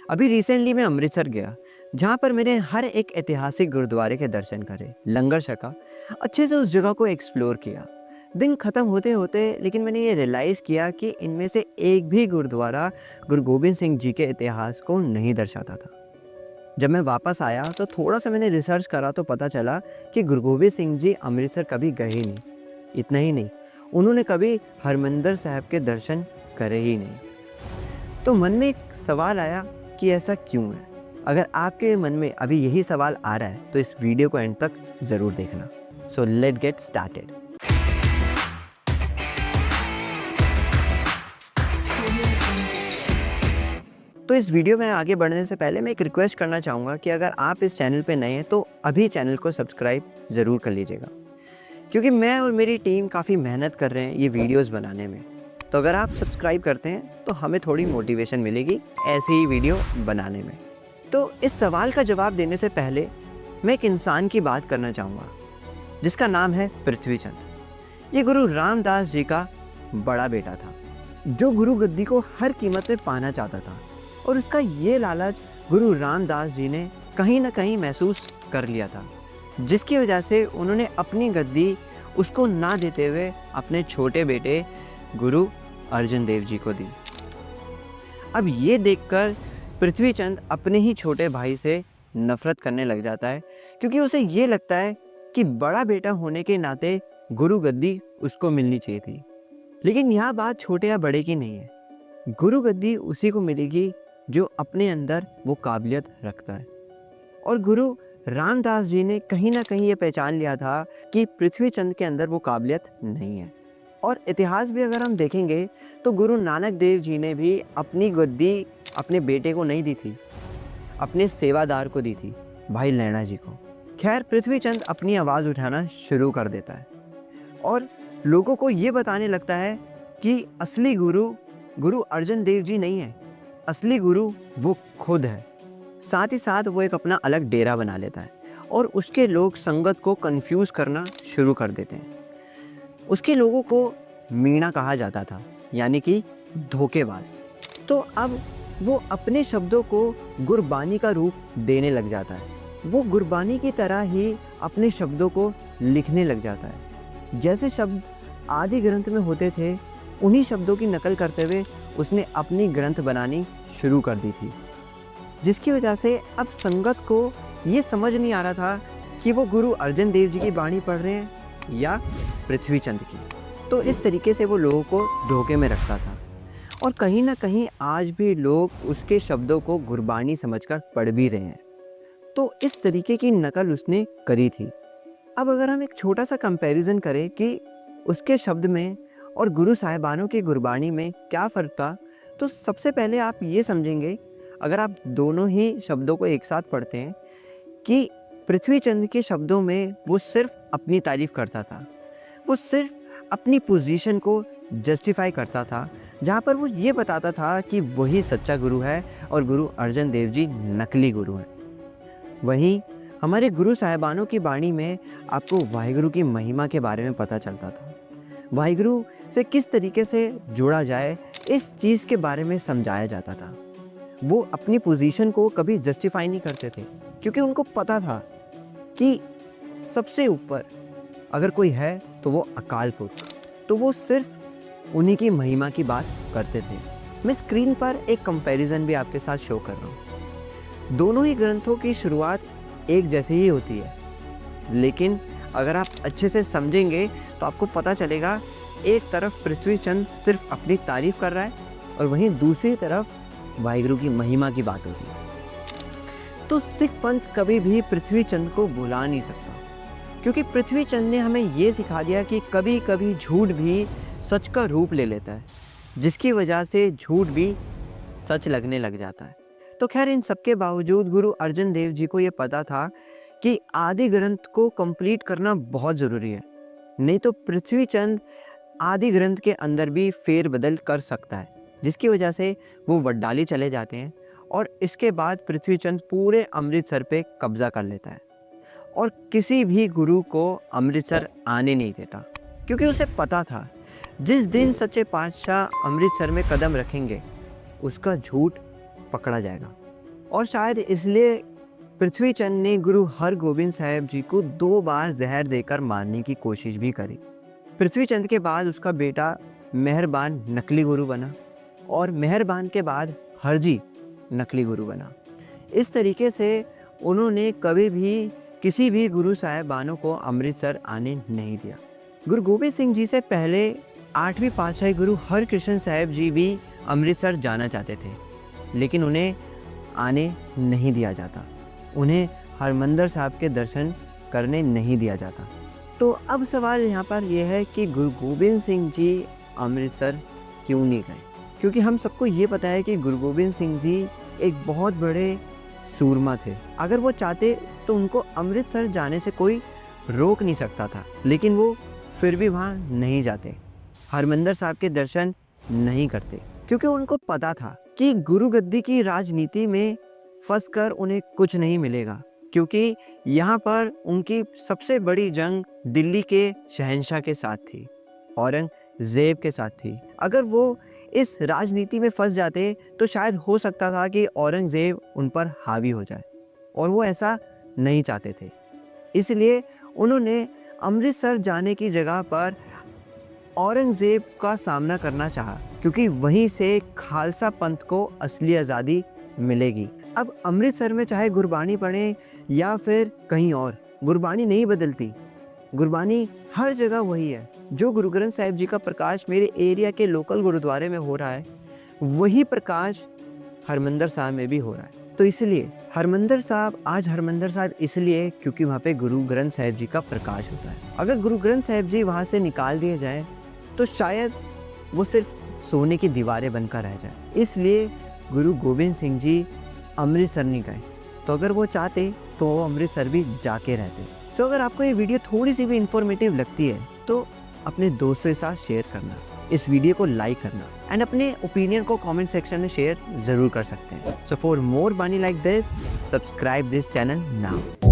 अभी रिसेंटली मैं अमृतसर गया, जहाँ पर मैंने हर एक ऐतिहासिक गुरुद्वारे के दर्शन करे, लंगर छका, अच्छे से उस जगह को एक्सप्लोर किया। दिन खत्म होते होते लेकिन मैंने ये रियलाइज़ किया कि इनमें से एक भी गुरुद्वारा गुरु गोबिंद सिंह जी के इतिहास को नहीं दर्शाता था। जब मैं वापस आया तो थोड़ा सा मैंने रिसर्च करा तो पता चला कि गुरु गोबिंद सिंह जी अमृतसर कभी गए ही नहीं। इतना ही नहीं, उन्होंने कभी हरमंदिर साहब के दर्शन करे ही नहीं। तो मन में एक सवाल आया कि ऐसा क्यों है? अगर आपके मन में अभी यही सवाल आ रहा है तो इस वीडियो को एंड तक ज़रूर देखना। So let get started. तो इस वीडियो में आगे बढ़ने से पहले मैं एक रिक्वेस्ट करना चाहूँगा कि अगर आप इस चैनल पे नए हैं तो अभी चैनल को सब्सक्राइब ज़रूर कर लीजिएगा, क्योंकि मैं और मेरी टीम काफ़ी मेहनत कर रहे हैं ये वीडियोस बनाने में। तो अगर आप सब्सक्राइब करते हैं तो हमें थोड़ी मोटिवेशन मिलेगी ऐसे ही वीडियो बनाने में। तो इस सवाल का जवाब देने से पहले मैं एक इंसान की बात करना चाहूँगा जिसका नाम है पृथ्वीचंद। ये गुरु रामदास जी का बड़ा बेटा था, जो गुरु गद्दी को हर कीमत में पाना चाहता था, और उसका ये लालच गुरु रामदास जी ने कहीं ना कहीं महसूस कर लिया था, जिसकी वजह से उन्होंने अपनी गद्दी उसको ना देते हुए अपने छोटे बेटे गुरु अर्जन देव जी को दी। अब ये देखकर पृथ्वीचंद अपने ही छोटे भाई से नफरत करने लग जाता है, क्योंकि उसे ये लगता है कि बड़ा बेटा होने के नाते गुरु गद्दी उसको मिलनी चाहिए थी। लेकिन यह बात छोटे या बड़े की नहीं है, गुरु गद्दी उसी को मिलेगी जो अपने अंदर वो काबिलियत रखता है। और गुरु रामदास जी ने कहीं ना कहीं ये पहचान लिया था कि पृथ्वीचंद के अंदर वो काबिलियत नहीं है। और इतिहास भी अगर हम देखेंगे तो गुरु नानक देव जी ने भी अपनी गद्दी अपने बेटे को नहीं दी थी, अपने सेवादार को दी थी, भाई लैणा जी को। खैर, पृथ्वीचंद अपनी आवाज़ उठाना शुरू कर देता है और लोगों को ये बताने लगता है कि असली गुरु गुरु अर्जन देव जी नहीं है, असली गुरु वो खुद है। साथ ही साथ वो एक अपना अलग डेरा बना लेता है और उसके लोग संगत को कंफ्यूज करना शुरू कर देते हैं। उसके लोगों को मीणा कहा जाता था, यानी कि धोखेबाज। तो अब वो अपने शब्दों को गुरबानी का रूप देने लग जाता है। वो गुरबानी की तरह ही अपने शब्दों को लिखने लग जाता है। जैसे शब्द आदि ग्रंथ में होते थे, उन्हीं शब्दों की नकल करते हुए उसने अपनी ग्रंथ बनानी शुरू कर दी थी, जिसकी वजह से अब संगत को ये समझ नहीं आ रहा था कि वो गुरु अर्जन देव जी की बाणी पढ़ रहे हैं या पृथ्वीचंद की। तो इस तरीके से वो लोगों को धोखे में रखता था, और कहीं ना कहीं आज भी लोग उसके शब्दों को गुरबानी समझकर पढ़ भी रहे हैं। तो इस तरीके की नकल उसने करी थी। अब अगर हम एक छोटा सा कंपैरिजन करें कि उसके शब्द में और गुरु साहिबानों की गुरबानी में क्या फ़र्क था, तो सबसे पहले आप ये समझेंगे, अगर आप दोनों ही शब्दों को एक साथ पढ़ते हैं, कि पृथ्वीचंद के शब्दों में वो सिर्फ अपनी तारीफ़ करता था, वो सिर्फ अपनी पोजीशन को जस्टिफाई करता था, जहाँ पर वो ये बताता था कि वही सच्चा गुरु है और गुरु अर्जन देव जी नकली गुरु हैं। वहीं हमारे गुरु साहिबानों की बाणी में आपको वाहिगुरु की महिमा के बारे में पता चलता था। वाहिगुरु से किस तरीके से जोड़ा जाए, इस चीज़ के बारे में समझाया जाता था। वो अपनी पोजीशन को कभी जस्टिफाई नहीं करते थे, क्योंकि उनको पता था कि सबसे ऊपर अगर कोई है तो वो अकाल पुरख, तो वो सिर्फ उन्हीं की महिमा की बात करते थे। मैं स्क्रीन पर एक कंपैरिजन भी आपके साथ शो कर रहा हूँ। दोनों ही ग्रंथों की शुरुआत एक जैसी ही होती है, लेकिन अगर आप अच्छे से समझेंगे तो आपको पता चलेगा, एक तरफ पृथ्वीचंद सिर्फ अपनी तारीफ़ कर रहा है और वहीं दूसरी तरफ वाहिगुरु की महिमा की बात होती है। तो सिख पंथ कभी भी पृथ्वीचंद को भुला नहीं सकता, क्योंकि पृथ्वीचंद ने हमें ये सिखा दिया कि कभी कभी झूठ भी सच का रूप ले लेता है, जिसकी वजह से झूठ भी सच लगने लग जाता है। तो खैर, इन सबके बावजूद गुरु अर्जन देव जी को ये पता था कि आदि ग्रंथ को कंप्लीट करना बहुत ज़रूरी है, नहीं तो पृथ्वीचंद आदि ग्रंथ के अंदर भी फेरबदल कर सकता है, जिसकी वजह से वो वड्डाली चले जाते हैं। और इसके बाद पृथ्वीचंद पूरे अमृतसर पे कब्जा कर लेता है और किसी भी गुरु को अमृतसर आने नहीं देता, क्योंकि उसे पता था जिस दिन सच्चे पातशाह अमृतसर में कदम रखेंगे उसका झूठ पकड़ा जाएगा। और शायद इसलिए पृथ्वी चंद ने गुरु हरगोबिंद साहब जी को 2 बार जहर देकर मारने की कोशिश भी करी। पृथ्वी चंद के बाद उसका बेटा मेहरबान नकली गुरु बना और मेहरबान के बाद हरजी नकली गुरु बना। इस तरीके से उन्होंने कभी भी किसी भी गुरु साहिबानों को अमृतसर आने नहीं दिया। गुरु गोबिंद सिंह जी से पहले 8वीं पातशाही गुरु हरकृष्ण साहब जी भी अमृतसर जाना चाहते थे, लेकिन उन्हें आने नहीं दिया जाता। उन्हें हरमंदिर साहब के दर्शन करने नहीं दिया जाता। तो अब सवाल यहाँ पर यह है कि गुरु गोबिंद सिंह जी अमृतसर क्यों नहीं गए? क्योंकि हम सबको ये पता है कि गुरु गोबिंद सिंह जी एक बहुत बड़े सूरमा थे। अगर वो चाहते तो उनको अमृतसर जाने से कोई रोक नहीं सकता था, लेकिन वो फिर भी वहाँ नहीं जाते, हरमंदिर साहब के दर्शन नहीं करते, क्योंकि उनको पता था कि गुरु गद्दी की राजनीति में फंसकर उन्हें कुछ नहीं मिलेगा। क्योंकि यहाँ पर उनकी सबसे बड़ी जंग दिल्ली के शहंशाह के साथ थी, औरंगजेब के साथ थी। अगर वो इस राजनीति में फंस जाते तो शायद हो सकता था कि औरंगजेब उन पर हावी हो जाए, और वो ऐसा नहीं चाहते थे। इसलिए उन्होंने अमृतसर जाने की जगह पर औरंगजेब का सामना करना चाहा, क्योंकि वहीं से खालसा पंथ को असली आज़ादी मिलेगी। अब अमृतसर में चाहे गुरबानी पढ़े या फिर कहीं और, गुरबानी नहीं बदलती। गुरबानी हर जगह वही है। जो गुरु ग्रंथ साहिब जी का प्रकाश मेरे एरिया के लोकल गुरुद्वारे में हो रहा है, वही प्रकाश हरमंदिर साहब में भी हो रहा है। तो इसलिए हरमंदिर साहब आज हरमंदिर साहब इसलिए क्योंकि वहाँ पे गुरु ग्रंथ साहिब जी का प्रकाश होता है। अगर गुरु ग्रंथ साहिब जी वहाँ से निकाल दिए जाएं तो शायद वो सिर्फ सोने की दीवारें बनकर रह जाए। इसलिए गुरु गोबिंद सिंह जी अमृतसर नहीं गए। तो अगर वो चाहते तो वो अमृतसर भी जाके रहते। सो अगर आपको ये वीडियो थोड़ी सी भी इंफॉर्मेटिव लगती है तो अपने दोस्तों के साथ शेयर करना, इस वीडियो को लाइक करना एंड अपने ओपिनियन को कमेंट सेक्शन में शेयर ज़रूर कर सकते हैं। सो फॉर मोर बानी like this, subscribe this channel now.